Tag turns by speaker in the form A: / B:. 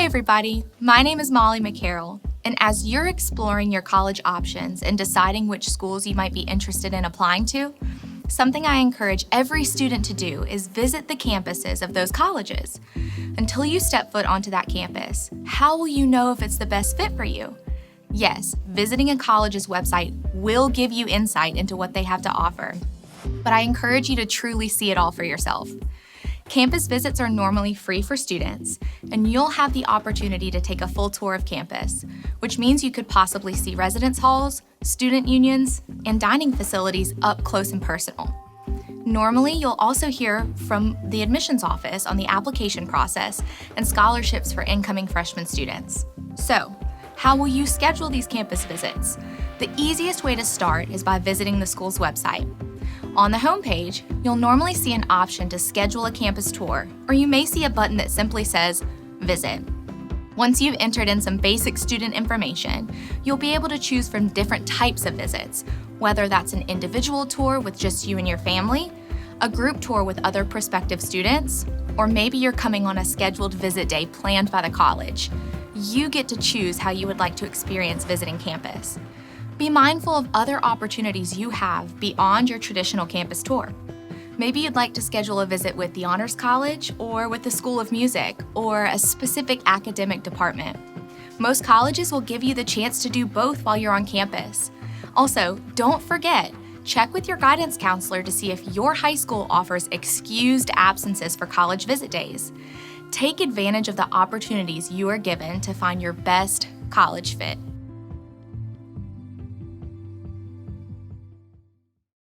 A: Hey everybody, my name is Mollie McCarroll, and as you're exploring your college options and deciding which schools you might be interested in applying to, something I encourage every student to do is visit the campuses of those colleges. Until you step foot onto that campus, how will you know if it's the best fit for you? Yes, visiting a college's website will give you insight into what they have to offer, but I encourage you to truly see it all for yourself. Campus visits are normally free for students, and you'll have the opportunity to take a full tour of campus, which means you could possibly see residence halls, student unions, and dining facilities up close and personal. Normally, you'll also hear from the admissions office on the application process and scholarships for incoming freshman students. So, how will you schedule these campus visits? The easiest way to start is by visiting the school's website. On the homepage, you'll normally see an option to schedule a campus tour, or you may see a button that simply says, Visit. Once you've entered in some basic student information, you'll be able to choose from different types of visits, whether that's an individual tour with just you and your family, a group tour with other prospective students, or maybe you're coming on a scheduled visit day planned by the college. You get to choose how you would like to experience visiting campus. Be mindful of other opportunities you have beyond your traditional campus tour. Maybe you'd like to schedule a visit with the Honors College or with the School of Music or a specific academic department. Most colleges will give you the chance to do both while you're on campus. Also, don't forget, check with your guidance counselor to see if your high school offers excused absences for college visit days. Take advantage of the opportunities you are given to find your best college fit.